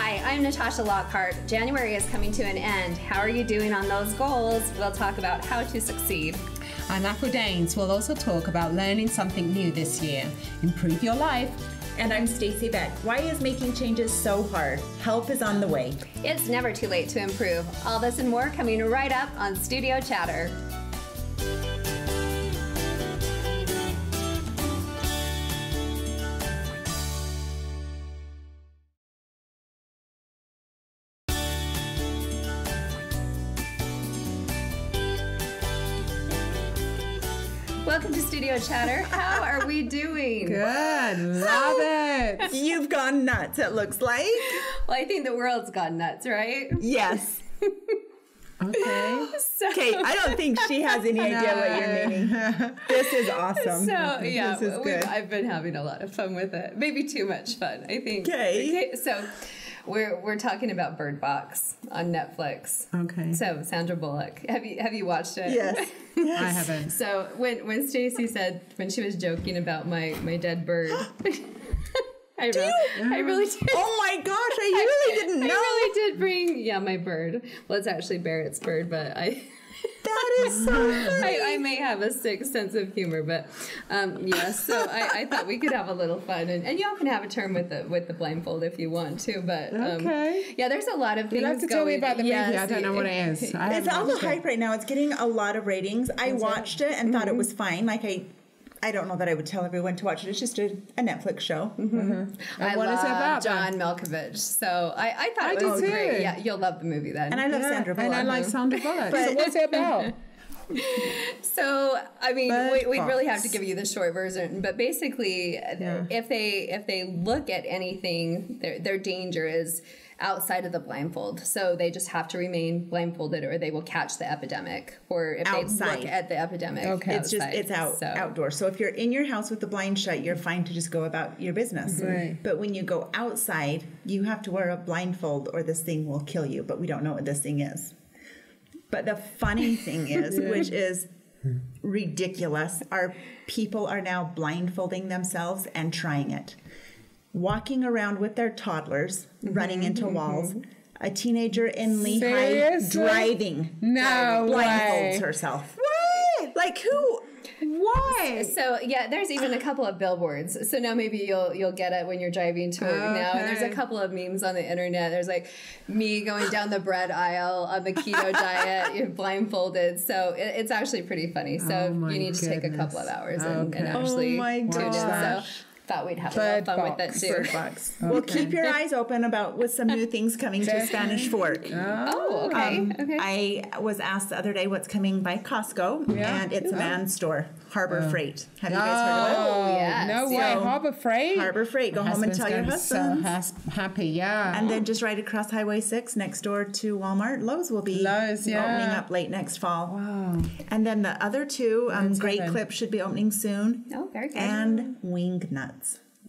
Hi, I'm Natasha Lockhart. January is coming to an end. How are you doing on those goals? We'll talk about how to succeed. I'm April Daines. We'll also talk about learning something new this year. Improve your life. And I'm Stacey Beck. Why is making changes so hard? Help is on the way. It's never too late to improve. All this and more coming right up on Studio Chatter. Welcome to Studio Chatter. How are we doing? Good. Love it. You've gone nuts, it looks like. Well, I think the world's gone nuts, right? Yes. Okay. Okay, I don't think she has any idea what you're meaning. This is awesome. So, yeah, This is good. I've been having a lot of fun with it. Maybe too much fun, I think. Okay. So, we're talking about Bird Box on Netflix. Okay. So, Sandra Bullock, have you watched it? Yes. I haven't. So, when Stacey said, when she was joking about my dead bird, I really did. Oh my gosh, I really didn't know. I really did bring, my bird. Well, it's actually Barrett's bird, but That is so funny. I may have a sick sense of humor, but so I thought we could have a little fun, and y'all can have a term with the blindfold if you want to, but Okay. there's a lot of things. You'll have to tell me about the movie. I don't know what it is. It's on the hype right now. It's getting a lot of ratings. I watched it and thought it was fine. Like I don't know that I would tell everyone to watch it. It's just a Netflix show. I what is it love about, John Malkovich, so I thought it do was too. great. Yeah, you'll love the movie then. And I love Sandra Bullock. And I like Sandra Bullock. So what's it about? So, I mean, Bird we really Box. have to give you the short version, but basically, if they look at anything, their danger is outside of the blindfold. So they just have to remain blindfolded, or they will catch the epidemic. Or if Outside. they look at the epidemic, Okay. It's outdoors. So if you're in your house with the blind shut, you're fine to just go about your business. Right. But when you go outside, you have to wear a blindfold, or this thing will kill you. But we don't know what this thing is. But the funny thing is, which is ridiculous, our people are now blindfolding themselves and trying it. Walking around with their toddlers, running into walls. A teenager in Lehigh Seriously? driving. No blindfolds way. herself. What? Like who? Why? So there's even a couple of billboards. So now maybe you'll get it when you're driving to work now. And there's a couple of memes on the internet. There's like me going down the bread aisle on the keto diet, you're blindfolded. So it's actually pretty funny. So Oh my you need to take a goodness. couple of hours Okay. and actually Oh my tune in. gosh. So thought we'd have a Bird little fun with Box. that too. Bird Box. Well, keep your eyes open with some new things coming to Spanish Fork. Oh, okay. Okay. I was asked the other day what's coming by Costco, Yeah. and it's a man's store, Harbor Freight. Have you guys heard of it? Oh, yes. No way. So- Harbor Freight. Harbor Freight. Go home and tell your husband. So happy, yeah. And then just right across Highway 6 next door to Walmart, Lowe's will be Lowe's, yeah. opening up late next fall. Wow. And then the other two, Great open. Clip should be opening soon. Oh, very good. And Wing Nuts.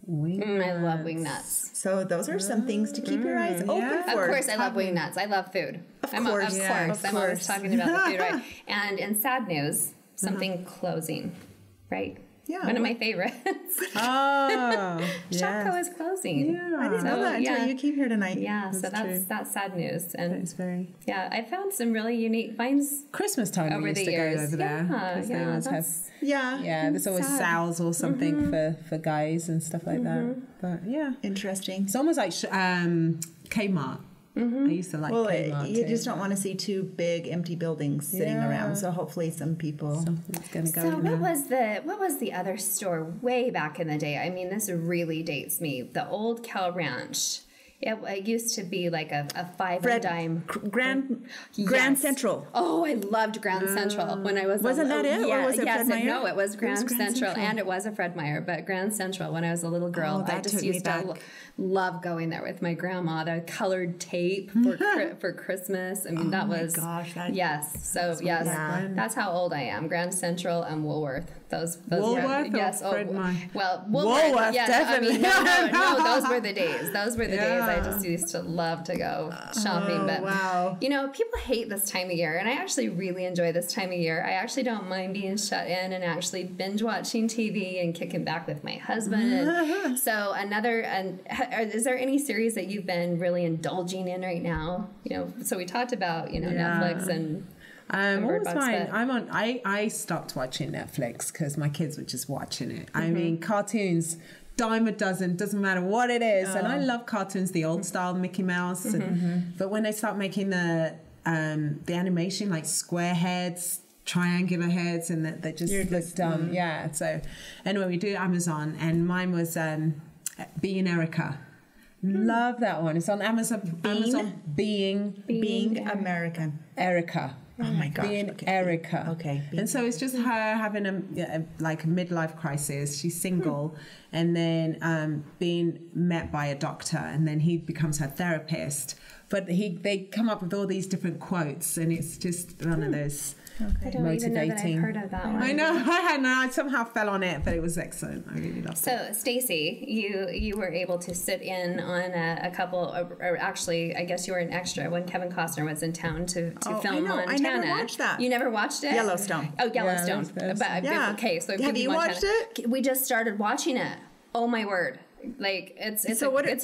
I love wing nuts. So those are some things to keep your eyes open yeah. for. Of course, I love wing nuts. I love food. Of I'm course. I'm always talking about the food, right? And in sad news, something closing, right? Yeah. One of my favorites. Oh, Shopko is closing. Yeah. I didn't know that until you came here tonight. Yeah, so true. that's sad news. And It's very I found some really unique finds Christmas time. over we used the to years. go over there. Yeah, 'Cause they yeah, always have. that's Yeah. There's always sad. sales or something for guys and stuff like that. But yeah, Interesting. it's almost like Kmart. I used to like Well, Kmart you too. just don't want to see two big empty buildings sitting Yeah. around. So hopefully some people. Something's going to go So in there. what was the other store way back in the day? I mean, this really dates me. The old Cal Ranch. It used to be like a five and dime. Grand Yes. Central. Oh, I loved Grand Central when I was. Wasn't that it? Or Yeah, was it yes, Fred Meyer? no, it was Grand, Grand Central, Central. and it was a Fred Meyer, but Grand Central when I was a little girl, Oh, that I just took me used to back. love going there with my grandma. The colored tape for Christmas. I mean, that my was gosh, that- yes. So yes, Yeah. that's how old I am. Grand Central and Woolworth. Woolworth yes, or Fred Meyer? Well, Woolworth, yes, definitely. no, those were the days. Those were the days I just used to love to go shopping. But wow. people hate this time of year, and I actually really enjoy this time of year. I actually don't mind being shut in and actually binge watching TV and kicking back with my husband. And so is there any series that you've been really indulging in right now? So we talked about Netflix and. What was mine? I stopped watching Netflix because my kids were just watching it. I mean, cartoons, dime a dozen, doesn't matter what it is. And I love cartoons, the old style Mickey Mouse. But when they start making the animation, like square heads, triangular heads, and they just look dumb. Yeah. So anyway, we do Amazon, and mine was Being Erica. Love that one. It's on Amazon. Being American. Erica. Oh my gosh. Being Erica. Okay. And so it's just her having a midlife crisis. She's single, and then being met by a doctor, and then he becomes her therapist. But they come up with all these different quotes, and it's just one of those. I don't even know that I've heard of that one. I know. I somehow fell on it, but it was excellent. I really loved it. So, Stacey, you were able to sit in on a couple, or actually, I guess you were an extra when Kevin Costner was in town to film Montana. I never watched that. You never watched it? Yellowstone. Oh, Yellowstone. Okay, so have you watched it? We just started watching it. Oh my word. Like it's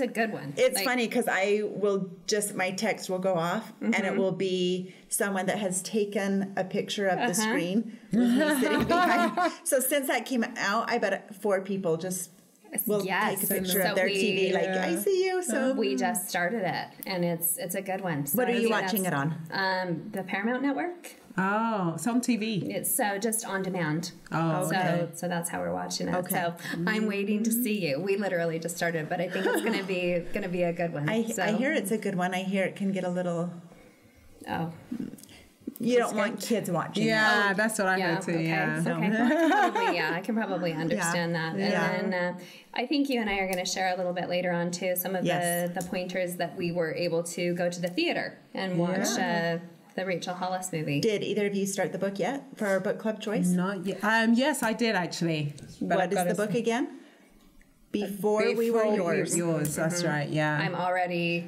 a good one. It's funny because my text will go off and it will be someone that has taken a picture of the screen with me sitting behind. So since that came out, I bet 4 people just will take a picture of their TV. Like, I see you. So we just started it, and it's a good one. So what are you watching it on? The Paramount Network. Oh, it's on TV. It's just on demand. Oh, okay. So that's how we're watching it. Okay. So I'm waiting to see you. We literally just started, but I think it's gonna be a good one. I hear it's a good one. I hear it can get a little. Oh. You don't want kids watching. Yeah, that's what I heard too. Okay. Yeah. Okay. I can probably understand that. And then I think you and I are going to share a little bit later on too some of the pointers that we were able to go to the theater and watch. The Rachel Hollis movie. Did either of you start the book yet for our book club choice? Not yet. Yes, I did actually. What is the book again? Before We Were Yours. Yours, that's right, yeah. I'm already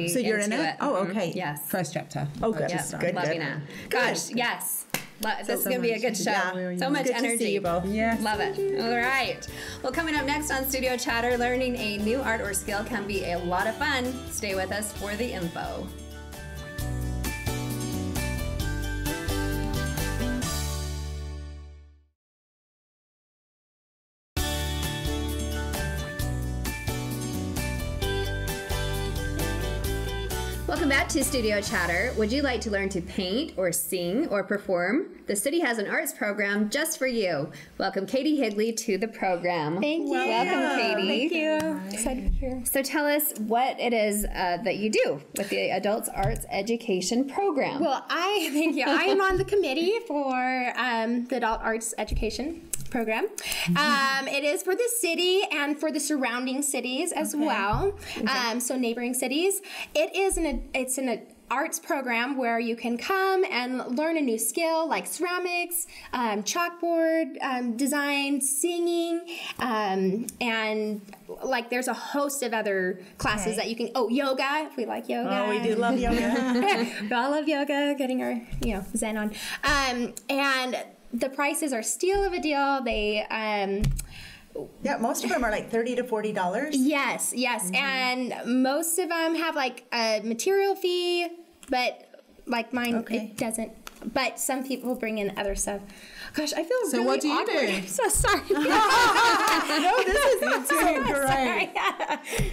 So you're in it? Oh, okay. Yes. First chapter. Oh, good. Yes, Good. loving it. Gosh, yes. This is going to be a good show. Yeah. So much Good energy. to see you both. Yes. Love it. All right. Well, coming up next on Studio Chatter, learning a new art or skill can be a lot of fun. Stay with us for the info. Welcome back to Studio Chatter. Would you like to learn to paint or sing or perform? The city has an arts program just for you. Welcome Katie Higley to the program. Thank you. Welcome, Katie. Thank you. Excited to be here. So tell us what it is that you do with the Adults Arts Education Program. Well, thank you. I am on the committee for the Adult Arts Education Program. It is for the city and for the surrounding cities as well. So neighboring cities. It's an arts program where you can come and learn a new skill like ceramics, chalkboard design, singing, and like there's a host of other classes that you can. Oh, yoga if we like yoga. Oh, we do love yoga. We all love yoga. Getting our zen on, and the prices are steal of a deal. They yeah, most of them are like $30 to $40. Yes, and most of them have like a material fee, but like mine it doesn't. But some people bring in other stuff. Gosh, I feel so really what do you awkward. do? I'm so sorry. No, this is great.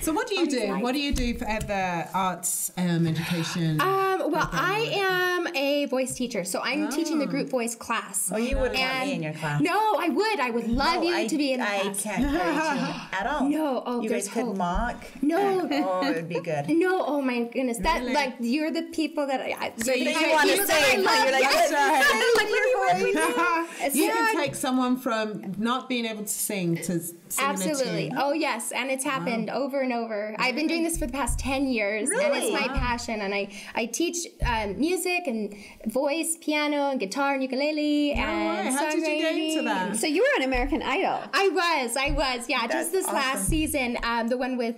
So what do you do? What do you do at the arts education? Well, I am a voice teacher, so I'm teaching the group voice class. Oh, you wouldn't want me in your class. No, I would. I would love you to be in the I class. can't carry tune at all. No, oh, you there's guys could hope. mock. No. Oh, it would be good. No, oh my goodness. That Really? like you're the people that I So you want to sing, but you're like, yes. that's right. Like, let me work with you. You can take someone from not being able to sing to Absolutely. Oh, yes. And it's happened over and over. I've been doing this for the past 10 years. Really? And it's my passion. And I teach music and voice, piano, and guitar, and ukulele. And How did you get into that? So you were on American Idol. I was. Yeah, That's just this awesome. last season, the one with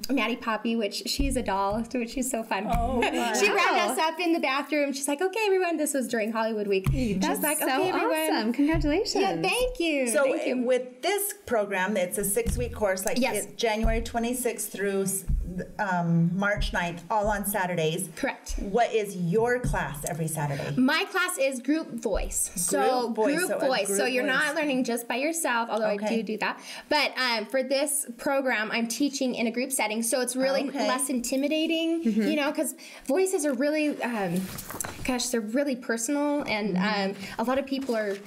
Maddie Poppy, which she's a doll, which is so fun. Oh, wow. She rounded us up in the bathroom. She's like, okay, everyone, this was during Hollywood Week. She's like, So okay, everyone. awesome. Congratulations. Yeah, thank you. So Thank you. with this program, it's a 6-week course, like Yes. it's January 26th through March 9th, all on Saturdays. Correct. What is your class every Saturday? My class is group voice. So Group voice, so a group So you're not voice. learning just by yourself, although I Okay. do that. But for this program, I'm teaching in a group setting, so it's really Okay. less intimidating, you know, because voices are really, they're really personal, and a lot of people are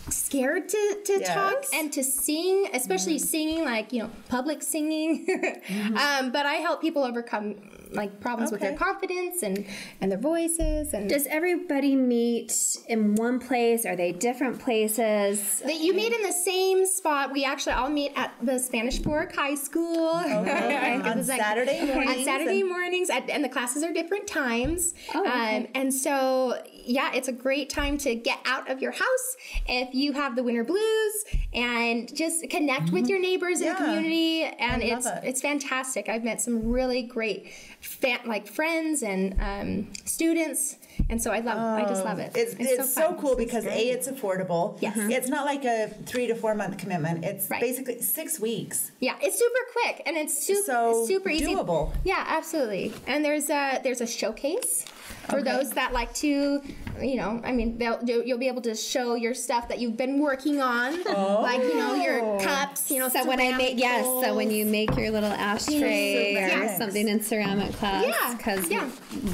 scared to talk Yes. and to sing, especially singing, like, you know, public singing. But I help people overcome like problems with their Okay. confidence and their voices. And Does everybody meet in one place? Are they different places? that you meet in the same spot. We actually all meet at the Spanish Fork High School. On Saturday mornings? On Saturday mornings, and the classes are different times. Oh, okay. And so, yeah, it's a great time to get out of your house if you have the winter blues and just connect with your neighbors in the Yeah. community. And I love it. it's fantastic. I've met some really great friends and students. And so I just love it. It's so fun. cool because it's affordable. Yes. It's not like a 3 to 4 month commitment. It's Right. basically 6 weeks. Yeah, it's super quick and it's So super easy. doable. Yeah, absolutely. And there's a showcase for those that like to, you know, I mean, you'll be able to show your stuff that you've been working on, like, you know, your cups, you know. So when I make so when you make your little ashtray or ceramics. something in ceramic class, Yeah, because yeah.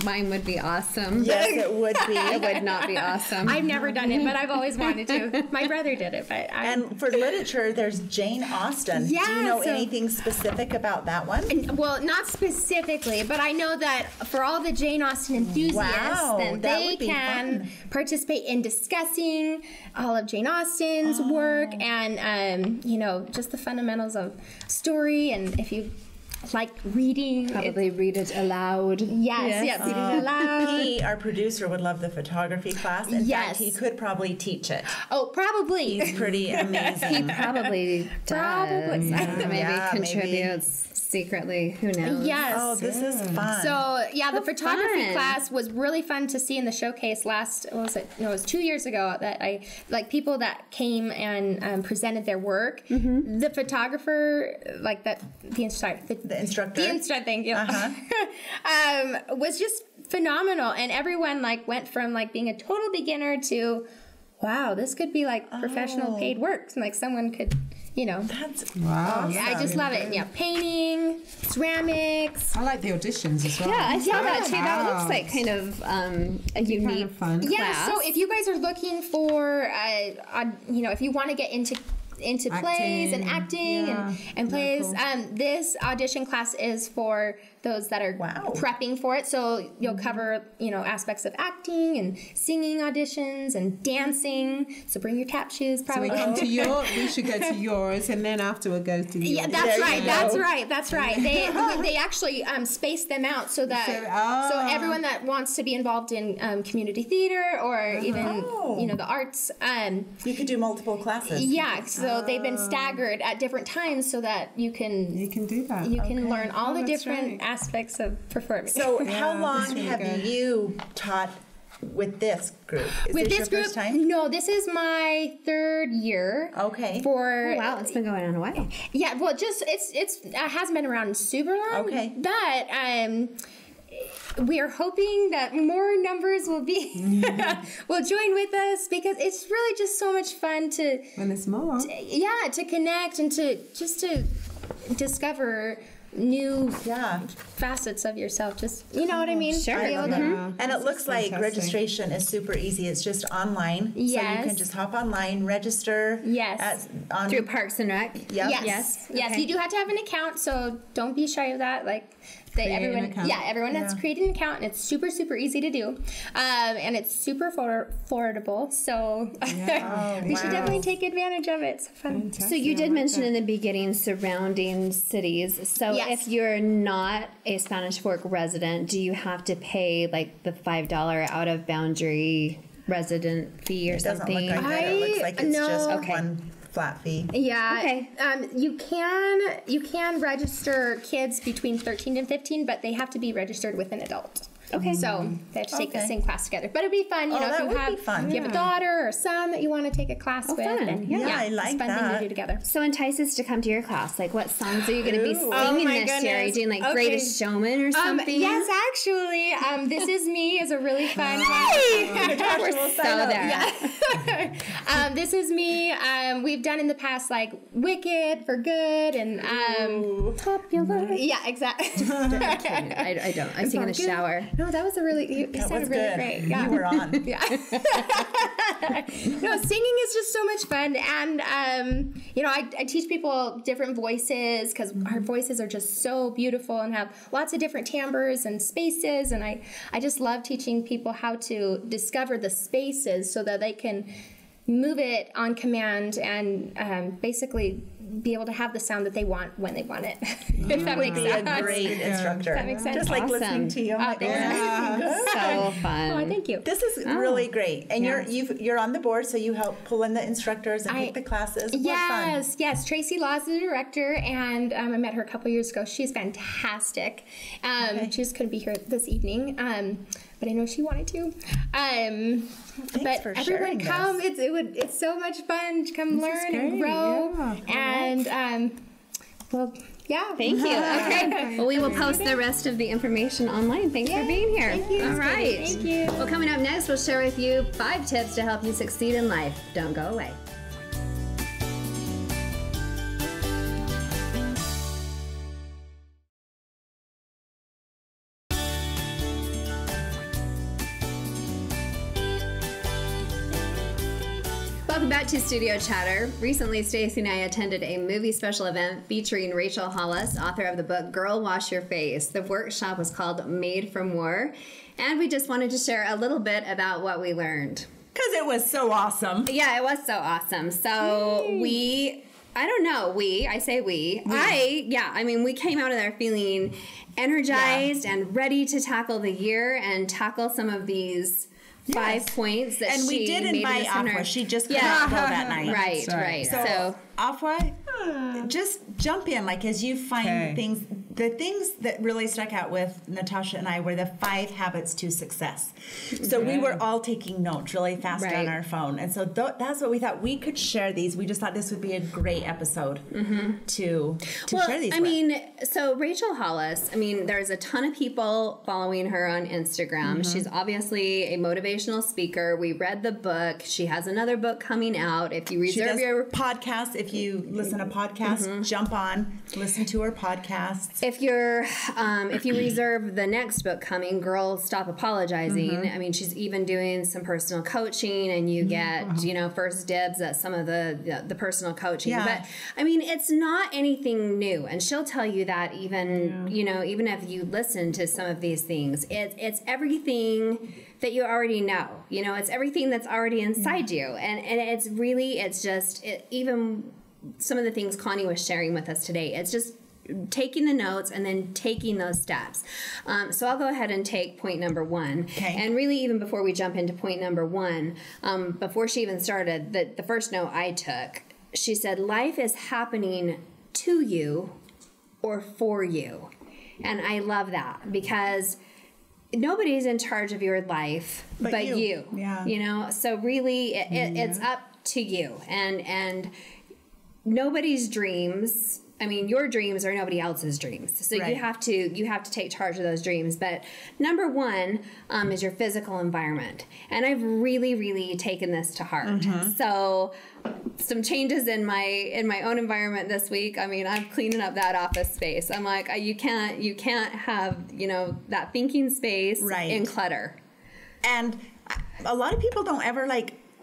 mine would be awesome. Yes, it would be. It would not be awesome. I've never done it, but I've always wanted to. My brother did it, but And for literature, there's Jane Austen. Do Yeah, you know so- anything specific about that one? well, not specifically, but I know that for all the Jane Austen enthusiasts, Wow, then that they would be can fun. participate in discussing all of Jane Austen's work and, you know, just the fundamentals of story. And if you like reading, Probably read it aloud. yes, read it aloud. He, our producer, would love the photography class. In Yes. fact, he could probably teach it. Oh, probably. He's pretty amazing. Probably does. Probably. Maybe Yeah, contributes secretly. Who knows? Yes. Oh, this is fun. So yeah, the photography fun. class was really fun to see in the showcase last. What was it? No, it was 2 years ago that I like people that came and presented their work. The photographer, like that, the instructor. the instructor. Thank you. Was just phenomenal, and everyone like went from like being a total beginner to, wow, this could be like professional paid work. And, like someone could, you know. That's Wow. Yeah, I just love it. Yeah, painting, ceramics. I like the auditions as well. Yeah, I saw that too. That Wow. looks like kind of a unique Kind of fun. Yeah, class. so if you guys are looking for, you know, if you want to get into plays and acting yeah. and plays, cool. this audition class is for those that are Wow. prepping for it. So you'll cover, you know, aspects of acting and singing auditions and dancing. So bring your tap shoes, So probably. we come to we should go to yours, and then afterward go to yours. Yeah, that's There you right. go. That's right. They actually space them out so that so everyone that wants to be involved in community theater or even you know the arts. you could do multiple classes. Yeah, so they've been staggered at different times so that you can do that. learn all Oh, the that's different right. aspects of performing. So how long that's really have good. you taught with this group? Is with this this your group, first time? no, this is my 3rd year. Okay. For Oh, wow, it's been going on a while. yeah, well, just it hasn't been around super long. Okay. But we are hoping that more numbers will be will join with us because it's really just so much fun to When there's more. to connect and to discover new facets of yourself. Just you know what I mean? Sure. Be able to- And it looks like fantastic. registration is super easy. It's just online. So you Yes. can just hop online, register. Yes. On Through Parks and Rec. Yep. Yes. Okay. You do have to have an account, so don't be shy of that. Like, Everyone has created an account, and it's super, super easy to do. And it's super affordable. So you should definitely take advantage of it. It's fun. Fantastic. So you did mention in the beginning surrounding cities. So if you're not a Spanish Fork resident, do you have to pay like the $5 out of boundary resident fee or something? It doesn't look like that. It looks like it's just one flat fee. Yeah. Okay. You can register kids between 13 and 15, but they have to be registered with an adult. Okay. So they have to take the same class together. But it'd be fun, you know, if you have a daughter or a son that you want to take a class with. And I like it's a fun thing to do together. So entice us to come to your class. Like, what songs are you going to be singing this year? Are you doing like Greatest Showman or something? Yes, actually. This Is Me is a really fun one. We're so there. This Is Me. We've done in the past like Wicked for Good and Popular. Yeah, exactly. I don't. I sing in the shower. No, that was a really. You sounded really great. Yeah. You were on. Yeah. No, singing is just so much fun, and you know, I teach people different voices because our voices are just so beautiful and have lots of different timbres and spaces, and I just love teaching people how to discover the spaces so that they can move it on command and basically be able to have the sound that they want when they want it. If that makes sense. A great instructor. That makes sense. Just like listening to you. So fun. Oh, thank you. This is really great. And you're on the board, so you help pull in the instructors and pick the classes. Yes. Tracy Law is the director, and I met her a couple years ago. She's fantastic. She just couldn't be here this evening. But I know she wanted to. But everyone come. It's so much fun to come learn and grow. And thank you. Okay. Well, we will post the rest of the information online. Thanks for being here. Thank you. All right. Thank you. Well, coming up next, we'll share with you 5 tips to help you succeed in life. Don't go away. Welcome back to Studio Chatter. Recently, Stacy and I attended a movie special event featuring Rachel Hollis, author of the book Girl Wash Your Face. The workshop was called Made from War, and we just wanted to share a little bit about what we learned. Because it was so awesome. Yeah, it was so awesome. So we came out of there feeling energized and ready to tackle the year and tackle some of these 5 points that and we did invite Afua. She just couldn't go that night. Right. So Afua, just jump in, like, as you find things. The things that really stuck out with Natasha and I were the 5 habits to success. So we were all taking notes really fast on our phone, and so that's what we thought. We could share these. We just thought this would be a great episode to share these. So Rachel Hollis. There's a ton of people following her on Instagram. She's obviously a motivational speaker. We read the book. She has another book coming out. If you reserve your podcast, if you listen to podcasts, jump on, listen to her podcasts. If you reserve the next book coming, Girl Stop Apologizing. She's even doing some personal coaching, and you get first dibs at some of the personal coaching. But it's not anything new, and she'll tell you that even even if you listen to some of these things, it's everything that you already know. It's everything that's already inside you, and it's just even some of the things Connie was sharing with us today. It's just taking the notes and then taking those steps. So I'll go ahead and take point number 1. Okay. And really, even before we jump into point number 1, before she even started, the first note I took, she said, life is happening to you or for you. And I love that, because nobody's in charge of your life but you. Yeah. So really it's up to you, and nobody's dreams. Your dreams are nobody else's dreams. So you have to take charge of those dreams. But number 1 is your physical environment. And I've really, really taken this to heart. So some changes in my own environment this week. I'm cleaning up that office space. I'm like, you can't have, that thinking space in clutter. And a lot of people don't ever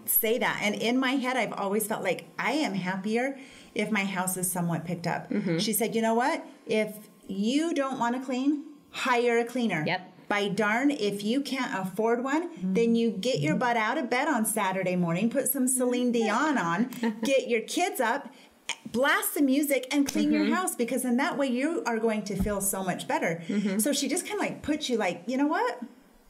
say that. And in my head, I've always felt like I am happier if my house is somewhat picked up. She said, you know what? If you don't want to clean, hire a cleaner. Yep. By darn, if you can't afford one, then you get your butt out of bed on Saturday morning, put some Celine Dion on, get your kids up, blast the music, and clean your house, because in that way you are going to feel so much better. So she just kind of like puts you like, you know what?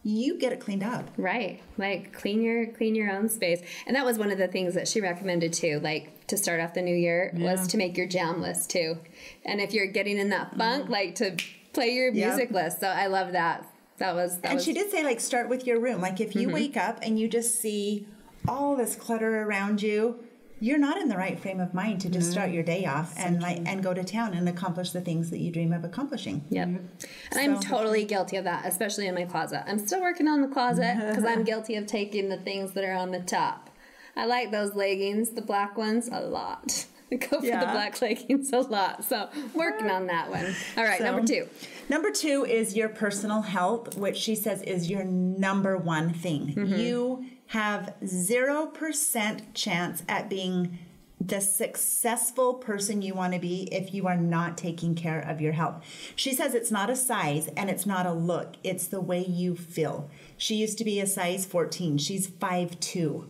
You get it cleaned up. Right. Like clean your own space. And that was one of the things that she recommended too, like to start off the new year, was to make your jam list too. And if you're getting in that funk, like to play your music list. So I love that. And she did say, like, start with your room. Like, if you wake up and you just see all this clutter around you, you're not in the right frame of mind to just start your day off and go to town and accomplish the things that you dream of accomplishing. Yep. And I'm totally guilty of that, especially in my closet. I'm still working on the closet because I'm guilty of taking the things that are on the top. I like those leggings, the black ones, a lot. I go for the black leggings a lot. So working on that one. All right, number 2. Number 2 is your personal health, which she says is your number one thing. You have 0% chance at being the successful person you want to be if you are not taking care of your health. She says it's not a size and it's not a look. It's the way you feel. She used to be a size 14. She's 5'2".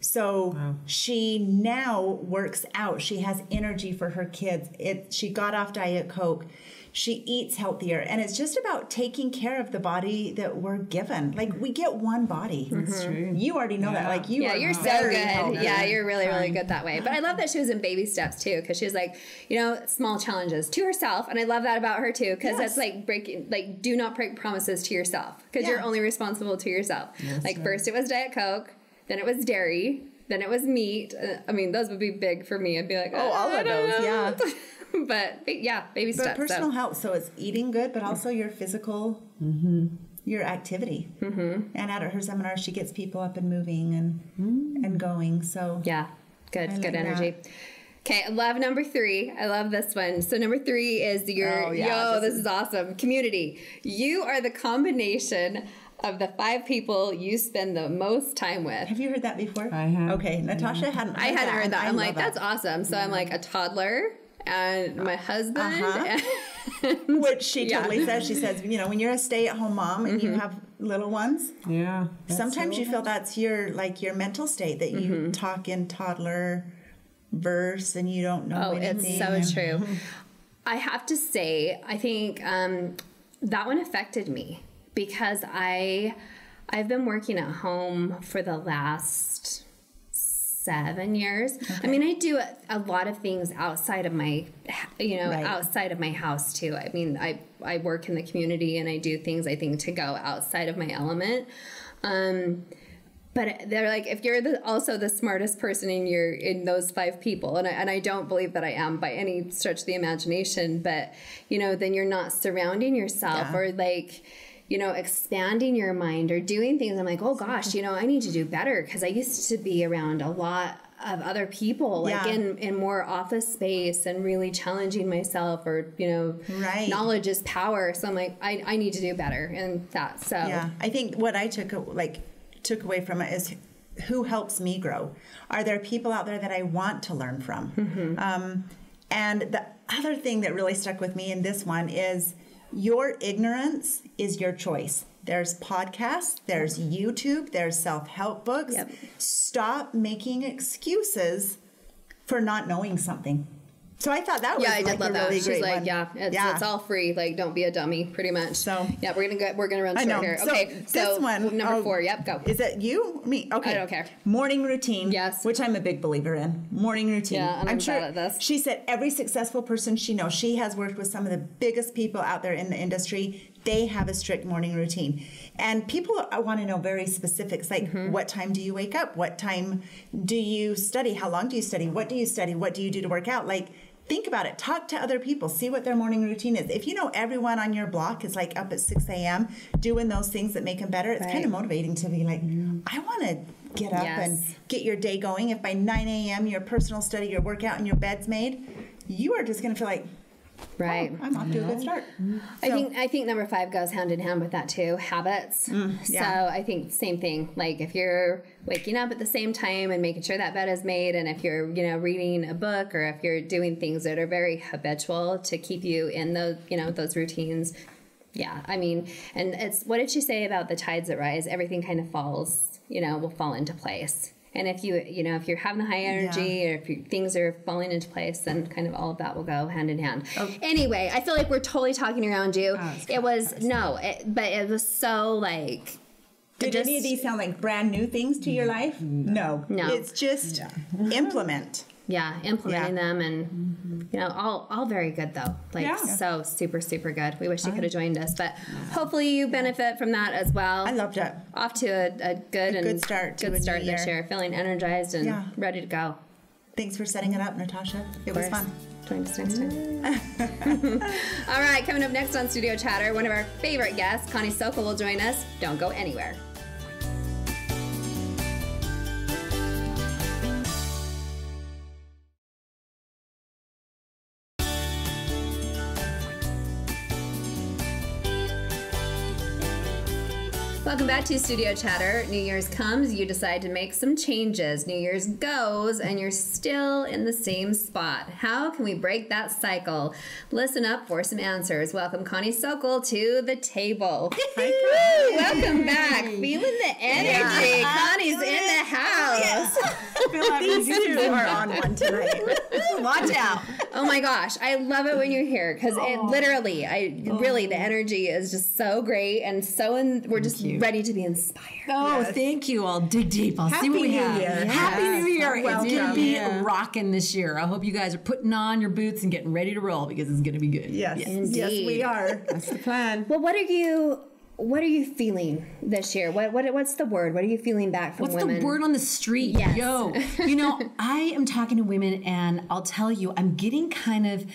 So she now works out. She has energy for her kids. She got off Diet Coke. She eats healthier. And it's just about taking care of the body that we're given. Like, we get one body. That's true. You already know that. Like, you're so good. Yeah, you're really, really good that way. But I love that she was in baby steps, too, because she was like, small challenges to herself. And I love that about her, too, because that's like do not break promises to yourself, because you're only responsible to yourself. First it was Diet Coke. Then it was dairy. Then it was meat. I mean, those would be big for me. I'd be like, all of those, But baby steps. But personal health, so it's eating good, but also your physical, your activity. And at her seminar, she gets people up and moving and going. So good energy. Okay, I love number 3. I love this one. So number 3 is this is awesome. Community. You are the combination of the 5 people you spend the most time with. Have you heard that before? I have. Okay, Natasha hadn't. I hadn't heard that. I'm like, that's awesome. So I'm like a toddler and my husband. Which she totally says. She says, when you're a stay-at-home mom and you have little ones, sometimes you feel that's your mental state, that you talk in toddler verse and you don't know anything. It's so true. I have to say, I think that one affected me, because I've been working at home for the last 7 years. Okay. I mean, I do a lot of things outside of my, outside of my house too. I mean, I work in the community and I do things, I think, to go outside of my element. But they're like, if you're also the smartest person in those 5 people, and I don't believe that I am by any stretch of the imagination, but then you're not surrounding yourself or expanding your mind or doing things. I'm like, oh gosh, I need to do better, because I used to be around a lot of other people, in more office space and really challenging myself, or, knowledge is power. So I'm like, I need to do better in that. So I think what I took away from it is, who helps me grow? Are there people out there that I want to learn from? And the other thing that really stuck with me in this one is, your ignorance is your choice. There's podcasts, there's YouTube, there's self-help books. Yep. Stop making excuses for not knowing something. So I thought that was I did love that. Really She's like, it's all free. Like, don't be a dummy, pretty much. So we're gonna run short here. Okay, so this one, number 4. Yep, go. Is it you? Me? Okay. I don't care. Morning routine. Yes. Which I'm a big believer in. Morning routine. Yeah, I'm sure at this. She said every successful person she knows, she has worked with some of the biggest people out there in the industry. They have a strict morning routine. And people want to know very specifics, like what time do you wake up? What time do you study? How long do you study? What do you study? What do you do to work out? Like, think about it. Talk to other people. See what their morning routine is. If you know everyone on your block is like up at 6 a.m. doing those things that make them better, it's kind of motivating to be like, I want to get up and get your day going. If by 9 a.m. your personal study, your workout, and your bed's made, you are just going to feel like, I'm off to a good start. I think number 5 goes hand in hand with that too. Habits. So I think same thing. Like, if you're waking up at the same time and making sure that bed is made, and if you're reading a book, or if you're doing things that are very habitual to keep you in those those routines, Yeah, I mean, and it's, what did she say about the tides that rise? Everything kind of falls, will fall into place. And if if you're having the high energy, or if things are falling into place, then kind of all of that will go hand in hand. Okay. Anyway, I feel like we're totally talking around you. But it was so like. Did any of these sound like brand new things to your life? No. It's just implement. Yeah, implementing them, and all very good though. So super, super good. We wish you could have joined us, but hopefully you benefit from that as well. I loved it. Off to a good start this year. Feeling energized and ready to go. Thanks for setting it up, Natasha. It was fun. Join us next time. All right, coming up next on Studio Chatter, one of our favorite guests, Connie Sokol, will join us. Don't go anywhere. Welcome back to Studio Chatter. New Year's comes, you decide to make some changes. New Year's goes, and you're still in the same spot. How can we break that cycle? Listen up for some answers. Welcome Connie Sokol to the table. Welcome back. Feeling the energy. Yeah. Connie's in the house. Yes. I feel like these two are on one tonight. Watch out. Oh my gosh. I love it when you're here, because it literally, the energy is just so great, and we're just ready to be inspired. Thank you. I'll dig deep. I'll see what we have. Yes. Happy New Year. It's going to be rocking this year. I hope you guys are putting on your boots and getting ready to roll, because it's going to be good. Yes. Yes, we are. That's the plan. Well, what are you feeling this year? What's the word? What are you feeling back from women? What's the word on the street? Yes. Yo, I am talking to women, and I'll tell you, I'm getting kind of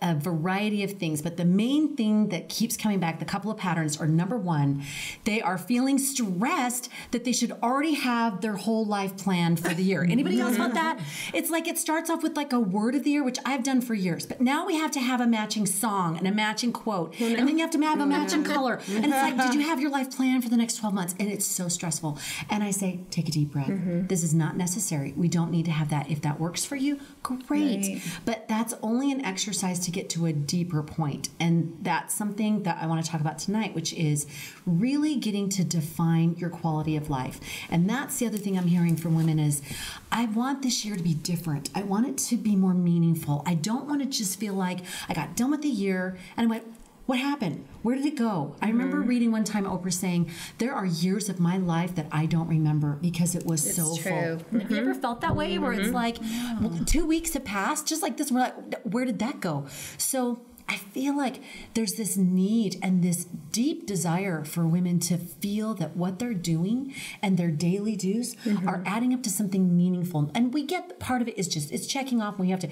a variety of things, but the main thing that keeps coming back, the couple of patterns are, number one, they are feeling stressed that they should already have their whole life planned for the year. Anybody else want that? It's like it starts off with like a word of the year, which I've done for years, but now we have to have a matching song and a matching quote, and then you have to have a matching color, and it's like, did you have your life planned for the next 12 months? And it's so stressful. And I say, take a deep breath. This is not necessary. We don't need to have that. If that works for you, great. Right. But that's only an exercise to get to a deeper point. And that's something that I want to talk about tonight, which is really getting to define your quality of life. And that's the other thing I'm hearing from women is, I want this year to be different. I want it to be more meaningful. I don't want to just feel like I got done with the year and I went, what happened? Where did it go? I remember reading one time Oprah saying, there are years of my life that I don't remember because it was so full. Have you ever felt that way where it's like, well, 2 weeks have passed, just like this, we're like, where did that go? So I feel like there's this need and this deep desire for women to feel that what they're doing and their daily dues are adding up to something meaningful. And we get part of it is just, it's checking off when we have to,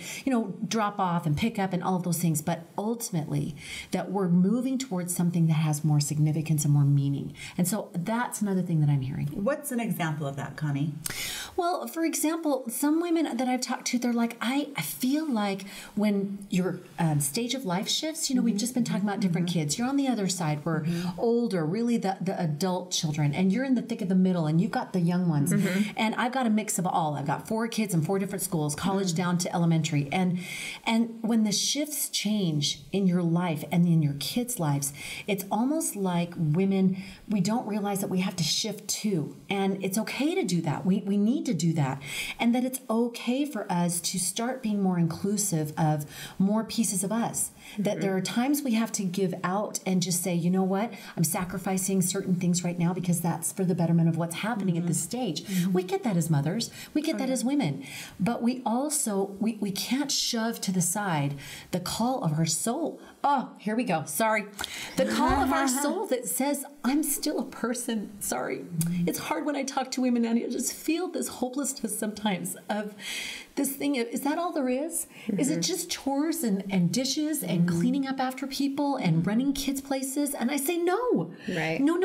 drop off and pick up and all of those things. But ultimately, that we're moving towards something that has more significance and more meaning. And so that's another thing that I'm hearing. What's an example of that, Connie? Well, for example, some women that I've talked to, they're like, I feel like when your stage of life shifts, we've just been talking about different kids. You're on the other side where older, really the adult children, and you're in the thick of the middle, and you've got the young ones. And I've got a mix of all. I've got 4 kids in 4 different schools, college down to elementary. And when the shifts change in your life and in your kids' lives, it's almost like women, we don't realize that we have to shift too. And it's okay to do that. We need to do that. And that it's okay for us to start being more inclusive of more pieces of us. That there are times we have to give out and just say, you know what, I'm sacrificing certain things right now because that's for the betterment of what's happening at this stage. We get that as mothers. We get that as women. But we also, we can't shove to the side the call of our soul. Oh, here we go. Sorry. The call of our soul that says, I'm still a person. Sorry. It's hard when I talk to women and I just feel this hopelessness sometimes of this thing. Is that all there is? Is it just chores and dishes and cleaning up after people and running kids places? And I say, no. Right. No.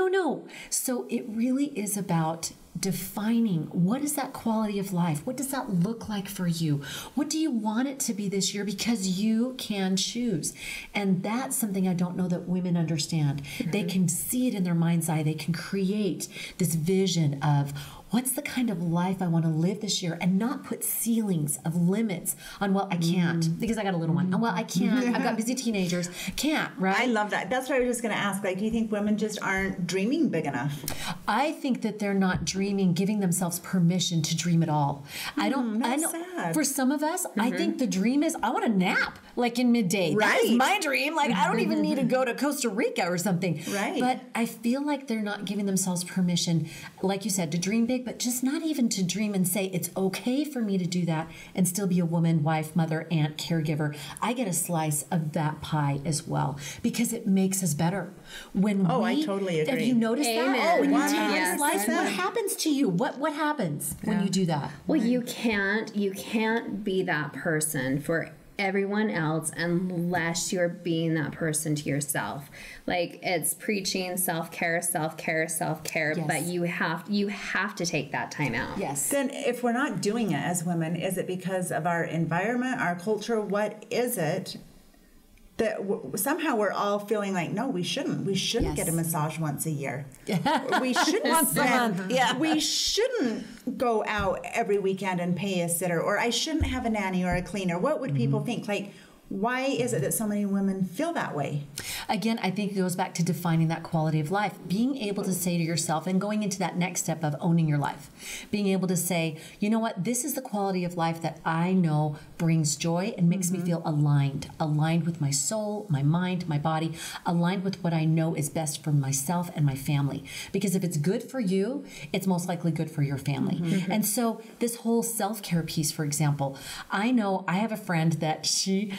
So it really is about defining what is that quality of life? What does that look like for you? What do you want it to be this year? Because you can choose. And that's something I don't know that women understand. They can see it in their mind's eye. They can create this vision of what's the kind of life I want to live this year, and not put ceilings of limits on, well, I can't because I got a little one. And well, I can't. I've got busy teenagers. Can't, right? I love that. That's what I was just going to ask. Like, do you think women just aren't dreaming big enough? I think that they're not dreaming, giving themselves permission to dream at all. I know. Sad. For some of us, I think the dream is, I want to nap like in midday. Right. That is my dream. Like, I don't even need to go to Costa Rica or something. Right. But I feel like they're not giving themselves permission, like you said, to dream big, but just not even to dream and say, it's okay for me to do that and still be a woman, wife, mother, aunt, caregiver. I get a slice of that pie as well, because it makes us better. When I totally agree. Have you noticed Amen. that? When you take Yes. a slice, what happens to you? What happens when you do that? Well, you can't be that person for everyone else unless you're being that person to yourself. Like, it's preaching self-care, Yes. but you have to take that time out. Yes. Then if we're not doing it as women, is it because of our environment, our culture? What is it that somehow we're all feeling like, no, we shouldn't Yes. get a massage once a year. We shouldn't Once a month. Yeah. We shouldn't go out every weekend and pay a sitter, or I shouldn't have a nanny or a cleaner. What would people think? Like, why is it that so many women feel that way? Again, I think it goes back to defining that quality of life. Being able to say to yourself, and going into that next step of owning your life, being able to say, you know what, this is the quality of life that I know brings joy and makes me feel aligned with my soul, my mind, my body, aligned with what I know is best for myself and my family. Because if it's good for you, it's most likely good for your family. And so this whole self-care piece, for example, I know I have a friend that she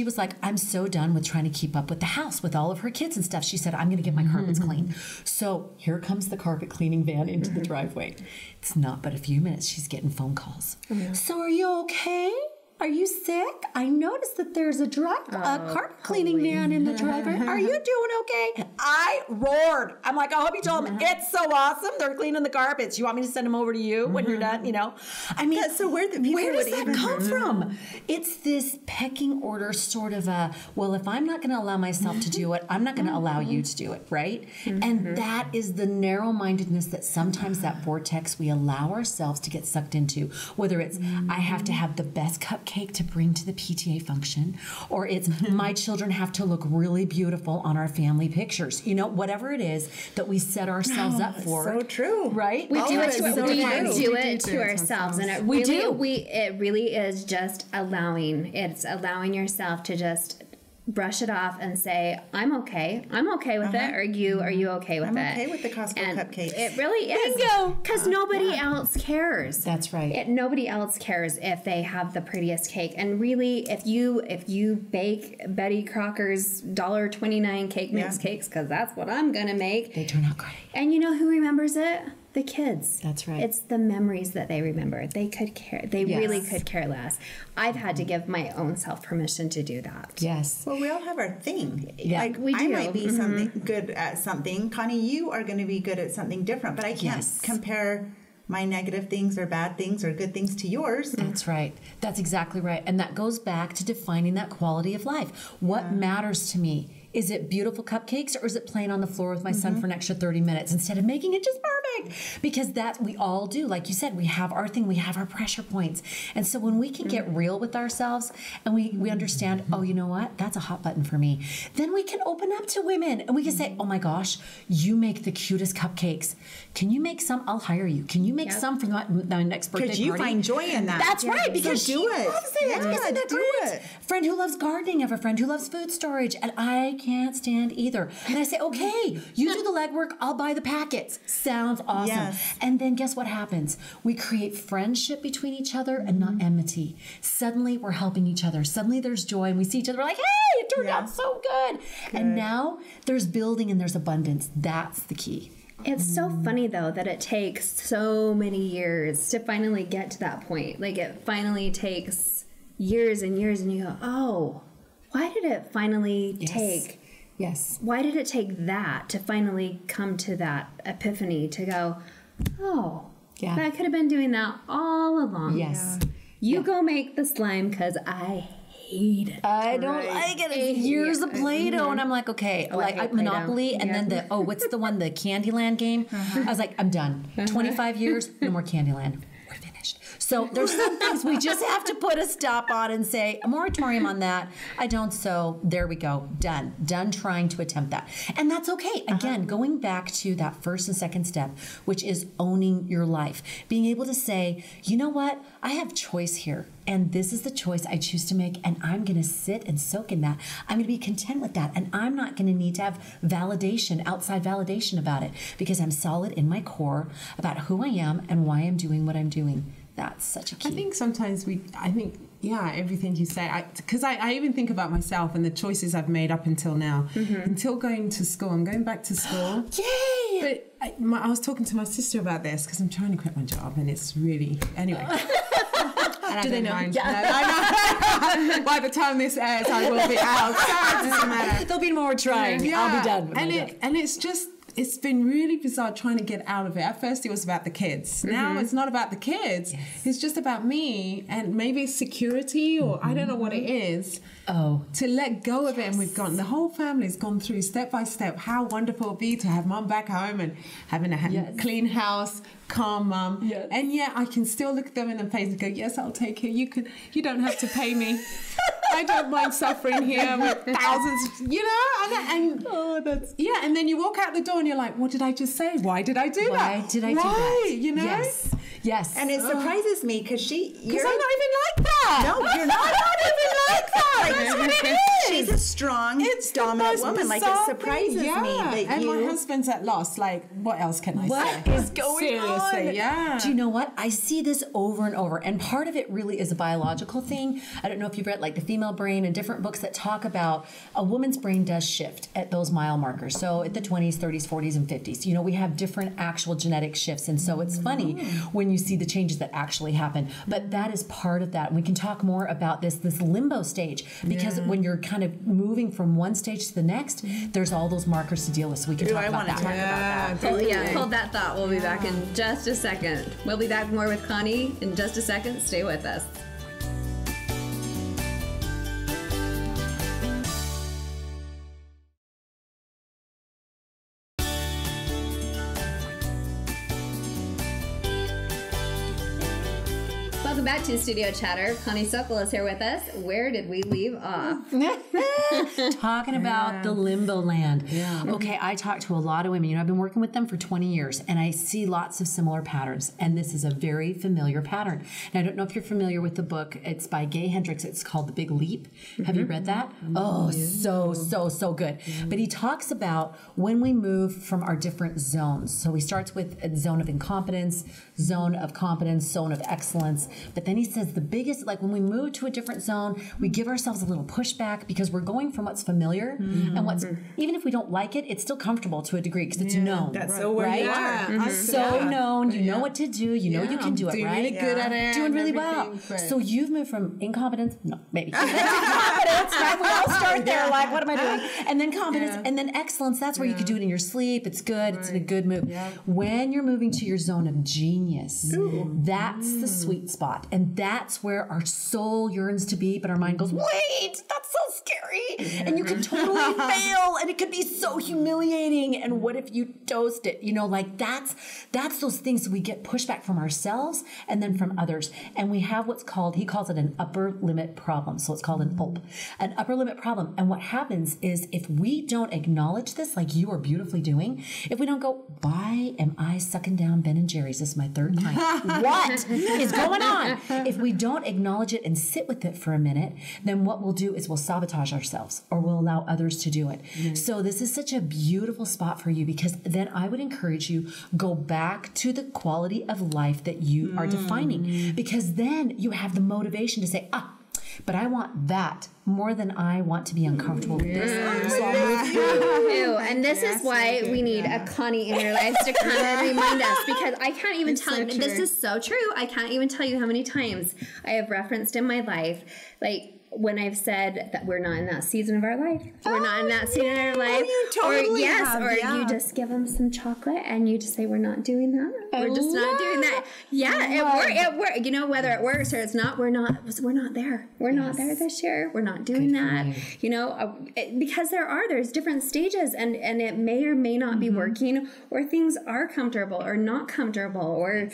was like, I'm so done with trying to keep up with the house with all of her kids and stuff. She said, I'm going to get my carpets clean. So here comes the carpet cleaning van into the driveway. It's not but a few minutes. She's getting phone calls. So are you okay? Are you sick? I noticed that there's a carpet cleaning van in the driveway. Are you doing okay? I roared. I'm like, I hope you told them. It's so awesome. They're cleaning the carpets. You want me to send them over to you when you're done? You know, I mean, So where does that come from? It's this pecking order sort of a, well, if I'm not going to allow myself to do it, I'm not going to allow you to do it, right? And that is the narrow-mindedness that sometimes that vortex we allow ourselves to get sucked into, whether it's I have to have the best cupcake to bring to the PTA function, or it's my children have to look really beautiful on our family pictures. You know, whatever it is that we set ourselves up for. So true. Right? We do it So to ourselves, and it really is just allowing. It's allowing yourself to just brush it off and say, I'm okay with it. Are you okay with it? I'm okay with the Costco cupcakes. It really is. Bingo! Because nobody else cares. That's right. Nobody else cares if they have the prettiest cake. And really, if you bake Betty Crocker's $1.29 cake mix cakes, because that's what I'm gonna make, They turn out great. and you know who remembers it? The kids. That's right. It's the memories that they remember. They could care. They really could care less. I've had to give my own self permission to do that. Yes. Well, we all have our thing. Yeah. Like, We I do. might be something good at something. Connie, you are going to be good at something different, but I can't compare my negative things or bad things or good things to yours. That's right. That's exactly right. And that goes back to defining that quality of life. What matters to me? Is it beautiful cupcakes, or is it playing on the floor with my son for an extra 30 minutes instead of making it just perfect? Because that we all do. Like you said, we have our thing, we have our pressure points. And so when we can get real with ourselves and we understand, oh, you know what? That's a hot button for me. Then we can open up to women and we can say, oh my gosh, you make the cutest cupcakes. Can you make some? I'll hire you. Can you make some for my next birthday party? Because you find joy in that. That's right, because so she do it. loves it. Yeah, Isn't that do great? it. Friend who loves gardening, I have a friend who loves food storage, and I can't stand either. And I say, okay, you do the legwork, I'll buy the packets. Sounds awesome. Yes. And then guess what happens? We create friendship between each other and not enmity. Suddenly we're helping each other. Suddenly there's joy, and we see each other like, hey, it turned out so good. And now there's building and there's abundance. That's the key. It's so funny though that it takes so many years to finally get to that point. Like, it finally takes years and years, and you go, oh, why did it finally take? Yes. Why did it take that to finally come to that epiphany to go, oh, Yeah. I could have been doing that all along. Yes. You go make the slime because I hate it. I don't like it. It's years of Play-Doh, and I'm like, okay, like Monopoly, and then what's the one, the Candyland game? I was like, I'm done. 25 years, no more Candyland. We're finished. So there's some things we just have to put a stop on and say a moratorium on that. I don't, so there we go. Done trying to attempt that. And that's okay. Again, going back to that first and second step, which is owning your life. Being able to say, you know what? I have choice here. And this is the choice I choose to make, and I'm going to sit and soak in that. I'm going to be content with that, and I'm not going to need to have validation, outside validation about it, because I'm solid in my core about who I am and why I'm doing what I'm doing. That's such a key. I think sometimes everything you say, because I even think about myself and the choices I've made up until now. Until going to school. I'm going back to school. Yay! But I was talking to my sister about this because I'm trying to quit my job, and it's really... Anyway... Do they know? I know. By the time this airs, I will be out. So it doesn't matter. There'll be more trying. Yeah. I'll be done with it. And it's just, it's been really bizarre trying to get out of it. At first, it was about the kids. Now it's not about the kids. Yes. It's just about me, and maybe it's security, or I don't know what it is. To let go of it, and the whole family's gone through step by step how wonderful it would be to have mum back home and having a clean house, calm mum. Yes. And yet I can still look them in the face and go, yes, I'll take it. You don't have to pay me. I don't mind suffering here with thousands, and then you walk out the door and you're like, what did I just say? Why did I do that? Why did I do that? You know? Yes. And it surprises me because I'm not even like that. No, you're not. I'm not even like that. That's what it is. She's a strong, dominant woman. Like, it surprises me that and my husband's at loss. Like, what else can I say? What is going on? Seriously, yeah. Do you know what? I see this over and over. And part of it really is a biological thing. I don't know if you've read like The Female Brain and different books that talk about a woman's brain does shift at those mile markers. So at the 20s, 30s, 40s, and 50s, we have different actual genetic shifts. And so it's funny when you see the changes that actually happen. But that is part of that. And we can talk more about this limbo stage, because when you're kind of moving from one stage to the next, there's all those markers to deal with. So we can talk about that. Hold that thought. We'll be back in just a second. We'll be back more with Connie in just a second. Stay with us. Welcome back to Studio Chatter. Connie Sokol is here with us. Where did we leave off? Talking about the limbo land. Yeah. Okay, I talk to a lot of women. I've been working with them for 20 years, and I see lots of similar patterns, and this is a very familiar pattern. And I don't know if you're familiar with the book. It's by Gay Hendricks. It's called The Big Leap. Have you read that? Oh, so good. But he talks about when we move from our different zones. So he starts with a zone of incompetence, zone of competence, zone of excellence. But then he says the biggest, like when we move to a different zone, we give ourselves a little pushback because we're going from what's familiar and what's, even if we don't like it, it's still comfortable to a degree because it's known. That's so where you are. So known. You know what to do. You know you can do it, Doing right? Really good at it. Doing really well. So you've moved from incompetence, no, maybe. Incompetence, right? We all start there like, what am I doing? And then competence, and then excellence. That's where you can do it in your sleep. It's good. It's a good move. Yeah. When you're moving to your zone of genius, that's the sweet spot. And that's where our soul yearns to be, but our mind goes, wait, that's so scary. And you can totally fail, and it could be so humiliating. And what if you toast it? Like that's those things that we get pushback from ourselves and then from others. And we have what's called, he calls it an upper limit problem. So it's called an ULP, an upper limit problem. And what happens is if we don't acknowledge this, like you are beautifully doing, if we don't go, why am I sucking down Ben and Jerry's? This is my third time. What is going on? If we don't acknowledge it and sit with it for a minute, then what we'll do is we'll sabotage ourselves or we'll allow others to do it. So this is such a beautiful spot for you, because then I would encourage you, go back to the quality of life that you are defining, because then you have the motivation to say, but I want that more than I want to be uncomfortable with this. So I'll move through. And this is why we need a Connie in your life to kind of remind us, because I can't even tell you, this is so true. I can't even tell you how many times I have referenced in my life, like, when I've said that we're not in that season of our life, we're not in that season of our life, you totally you just give them some chocolate and you just say we're not doing that. We're just not doing that. Yeah, it works. You know, whether it works or it's not, we're not there. We're not there this year. We're not doing that. You know, because there's different stages, and it may or may not be working, or things are comfortable or not comfortable, or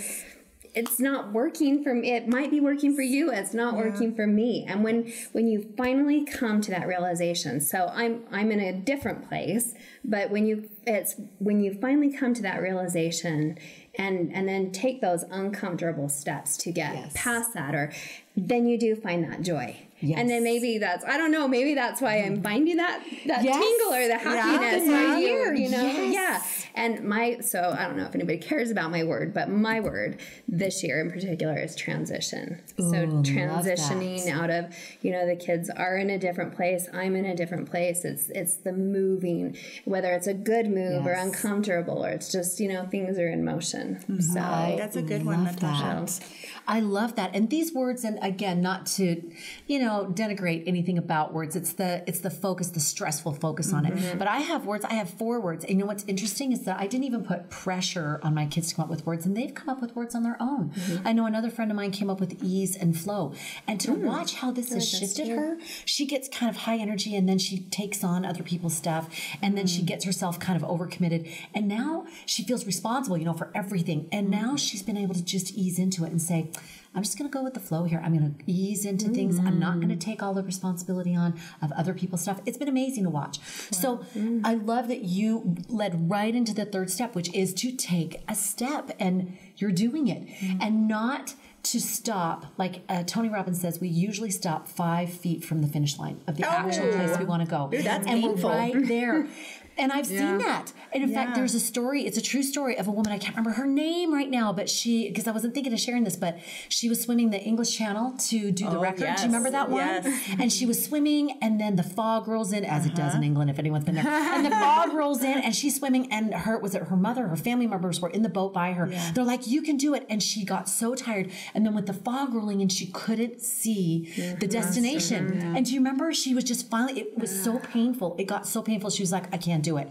it's not working for me. It might be working for you. It's not working for me. And when you finally come to that realization, so I'm in a different place, but when you finally come to that realization and then take those uncomfortable steps to get past that, or then you do find that joy. Yes. And then maybe that's, I don't know, maybe that's why I'm finding that tingle or the happiness right here, you know? Yeah. And so I don't know if anybody cares about my word, but my word this year in particular is transition. Ooh, so transitioning out of, you know, the kids are in a different place. I'm in a different place. It's the moving, whether it's a good move or uncomfortable, or it's just, you know, things are in motion. Mm-hmm. So that's a good one, Natasha. I love that. And these words, and again, not to, you know, denigrate anything about words. It's the focus, the stressful focus on it. But I have words. I have 4 words. And you know what's interesting is that I didn't even put pressure on my kids to come up with words, and they've come up with words on their own. I know another friend of mine came up with ease and flow. And to watch how this has shifted her, she gets kind of high energy, and then she takes on other people's stuff, and then she gets herself kind of overcommitted. And now she feels responsible, you know, for everything. And now she's been able to just ease into it and say, I'm just going to go with the flow here. I'm going to ease into things. I'm not going to take all the responsibility on of other people's stuff. It's been amazing to watch. Wow. So I love that you led right into the 3rd step, which is to take a step, and you're doing it, and not to stop. Like Tony Robbins says, we usually stop 5 feet from the finish line of the actual place we want to go. That's and painful. we're right there. And I've seen that. And in fact, there's a story, it's a true story of a woman, I can't remember her name right now, but because I wasn't thinking of sharing this, but she was swimming the English Channel to do the record. Yes. Do you remember that one? Yes. And she was swimming, and then the fog rolls in, as it does in England, if anyone's been there. And the fog rolls in, and she's swimming, and her mother, her family members were in the boat by her. Yeah. They're like, you can do it. And she got so tired. And then with the fog rolling in, she couldn't see the destination. And do you remember? She was just finally, it was so painful. It got so painful. She was like, I can't do it.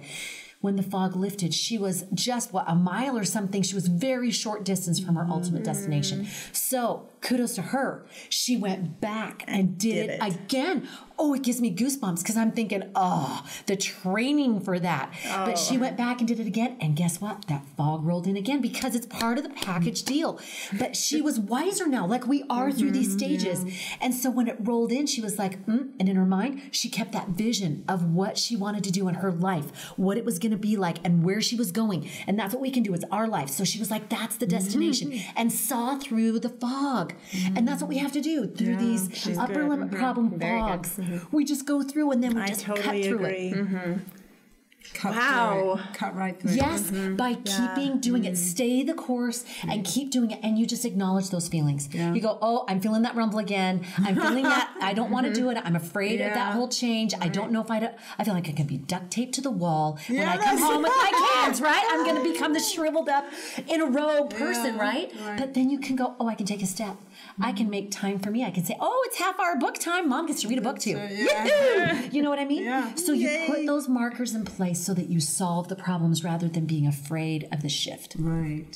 When the fog lifted, she was just, a mile or something. She was very short distance from her ultimate destination. So kudos to her. She went back and did it again. Oh, it gives me goosebumps because I'm thinking, the training for that. But she went back and did it again. And guess what? That fog rolled in again because it's part of the package deal. But she was wiser now, like we are through these stages. And so when it rolled in, she was like, and in her mind, she kept that vision of what she wanted to do in her life, what it was going to be like, and where she was going. And that's what we can do. It's our life. So she was like, that's the destination, and saw through the fog. And that's what we have to do through these upper limit problem fogs. We just go through, and then we just cut through it. Cut right through. Yes, by keeping doing it. Stay the course and keep doing it. And you just acknowledge those feelings. You go, oh, I'm feeling that rumble again. I'm feeling that. I don't want to do it. I'm afraid of that whole change. I don't know if I feel like I can be duct taped to the wall when I come home with my kids, right? I'm going to become the shriveled up in a row person, right? But then you can go, oh, I can take a step. I can make time for me. I can say, oh, it's half-hour book time. Mom gets to read a book too. You know what I mean? So you put those markers in place so that you solve the problems rather than being afraid of the shift. Right.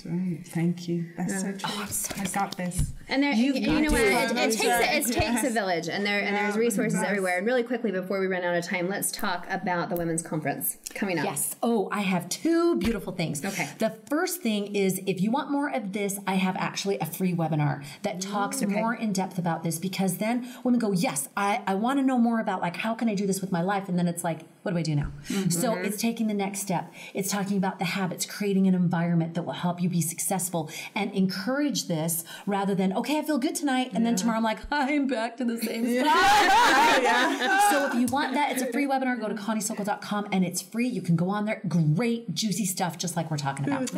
Thank you. That's so true. I got this. And there, you know what? It takes a village, and there's resources everywhere. And really quickly, before we run out of time, let's talk about the women's conference coming up. Yes. Oh, I have 2 beautiful things. Okay. The first thing is, if you want more of this, I have actually a free webinar that talks more in depth about this, because then women go, yes, I want to know more about, like, how can I do this with my life? And then it's like, what do I do now? So it's taking the next step. It's talking about the habits, creating an environment that will help you be successful and encourage this rather than, okay, I feel good tonight. And then tomorrow I'm like, I'm back to the same stuff. So if you want that, it's a free webinar. Go to ConnieSokol.com and it's free. You can go on there. Great, juicy stuff, just like we're talking about.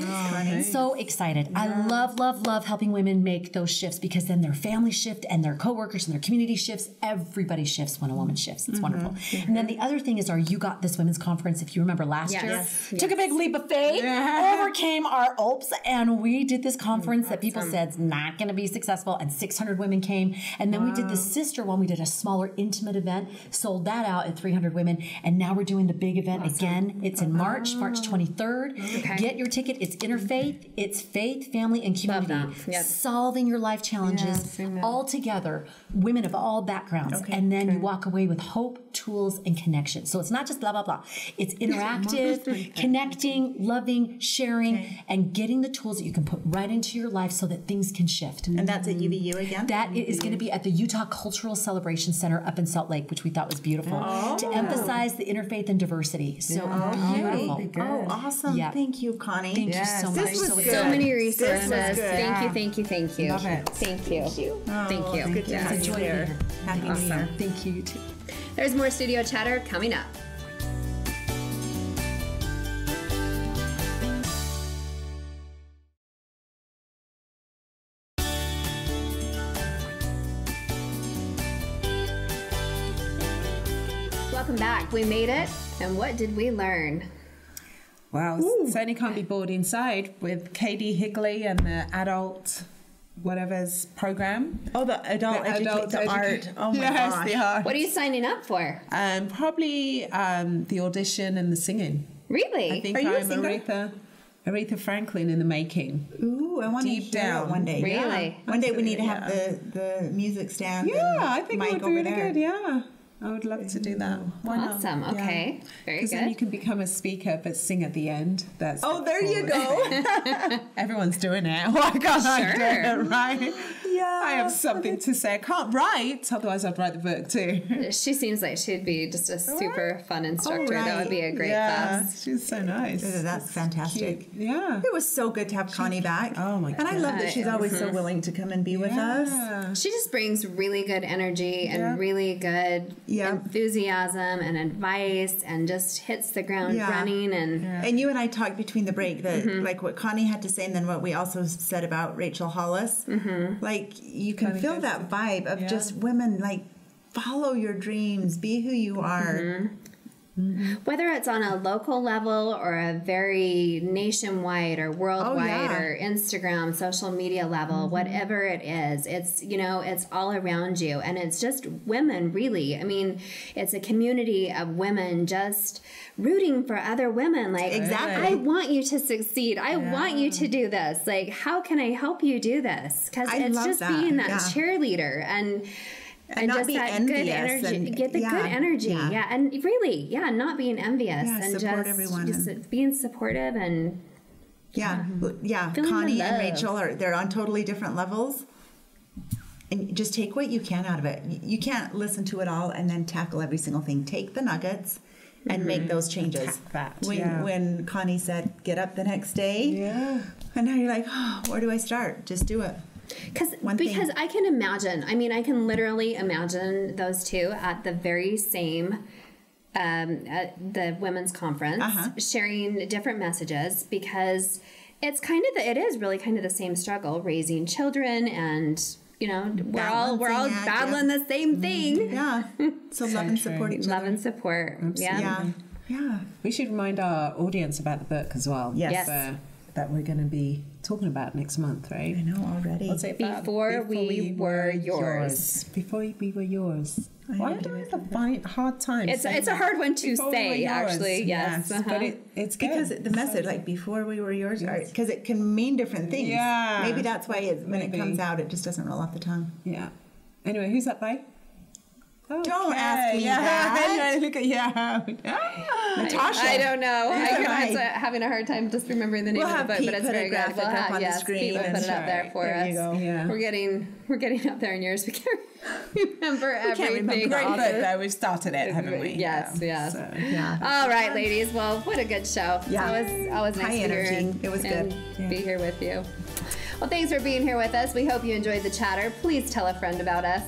So excited. I love helping women make those shifts, because then their family shift and their coworkers and their community shifts. Everybody shifts when a woman shifts. It's wonderful. And then the other thing is our you got this women's conference, if you remember last year. Yes. Took a big leap of faith, overcame our hopes, and we did this conference that people said is not going to be successful, and 600 women came. And then we did the sister one. We did a smaller, intimate event, sold that out at 300 women, and now we're doing the big event again. It's in March 23rd. Okay. Get your ticket. It's interfaith. It's faith, family, and community. Love that. Yep. Solving your life challenges all together, women of all backgrounds. And then you walk away with hope, tools, and connection. So it's not just blah, blah, blah. It's interactive, connecting, loving, sharing, and getting the tools that you can put right into your life so that things can shift. And that's at UVU again? That is going to be at the Utah Cultural Celebration Center up in Salt Lake, which we thought was beautiful, to emphasize the interfaith and diversity. So beautiful. Oh, awesome. Yeah. Thank you, Connie. Thank you so much. This was good. So many resources. This was good. Thank you. Love it. Thank you. Oh, Thank you. Good to have you here. Happy New Year. Thank you, you too. There's more studio chatter coming up. Welcome back. We made it. And what did we learn? Wow, certainly can't be bored inside with Katie Higley and the adult whatever's program. Oh, the adult art. Oh my yes, gosh. the art. What are you signing up for? Probably the audition and the singing. Really? I think Are you a I'm singer? Aretha Franklin in the making. Ooh, I want to Deep hear down. it one day. Really? Yeah. One day we need to have the music stand. Yeah, and I think it mic would be over really there. good. Yeah, I would love to do that. Why not? Awesome. Yeah. Okay. Very Because then you good. can become a speaker but sing at the end. That's Oh, there you go. Everyone's doing it. Why can't I do Sure. it, right? Yeah. I have something to say. I can't write, otherwise I'd write the book too. She seems like she'd be just a super fun instructor. That would be a great yeah, class. she's so nice. That's fantastic. Cute. Yeah. It was so good to have Connie back. Oh my And I love that God. she's always so willing to come and be with us. Yeah. She just brings really good energy and Yeah. really good Yeah. enthusiasm and advice and just hits the ground Yeah. running. And And you and I talked between the break that like what Connie had to say and then what we also said about Rachel Hollis. Like you can feel that vibe of just women like follow your dreams, be who you are. whether it's on a local level or a very nationwide or worldwide or Instagram, social media level, whatever it is, it's, you know, it's all around you. And it's just women, really. I mean, it's a community of women just rooting for other women. Like, Exactly. I want you to succeed. I want you to do this. Like, how can I help you do this? Because I it's love just that. being that Yeah. cheerleader and not just be that good envious energy, and- get the good energy, and really, not being envious Yeah, and support just, everyone just being supportive and Yeah. Feeling Connie the and love. Rachel they're on totally different levels. And just take what you can out of it. You can't listen to it all and then tackle every single thing. Take the nuggets and make those changes. Attack that, When Connie said, get up the next day. And now you're like, oh, where do I start? Just do it. because thing. I can imagine. I mean, I can literally imagine those two at the very same. At the women's conference, sharing different messages because it is really kind of the same struggle, raising children, and we're all Balancing act, battling the same thing. Yeah. So love and support each Love other. and support. Yeah. We should remind our audience about the book as well. Yes. That we're going to be talking about next month, right? I know already. What's it about? Before we were yours. Before we were yours. Why do I have a hard time? It's a hard one to Before we say, were yours. actually. Yes. But it's good. Because the message, like before we were yours, because it can mean different things. Yeah. Maybe that's why when it Maybe. comes out, it just doesn't roll off the tongue. Yeah. Anyway, who's that by? Don't ask me that. Anyway, look at Natasha. I don't know. I'm Right. having a hard time just remembering the name We'll of the have book, Pete but it's put a very good. graphic up on the screen Pete will and put it up there for there us. you go. Yeah. We're getting up there in years. We can't remember everything. remember Great all book, though. We've started it, haven't we? Yes, yes. So, All right, ladies. Well, what a good show. Yeah. It's always nice High to energy. hear It was and good. be here with you. Well, thanks for being here with us. We hope you enjoyed the chatter. Please tell a friend about us.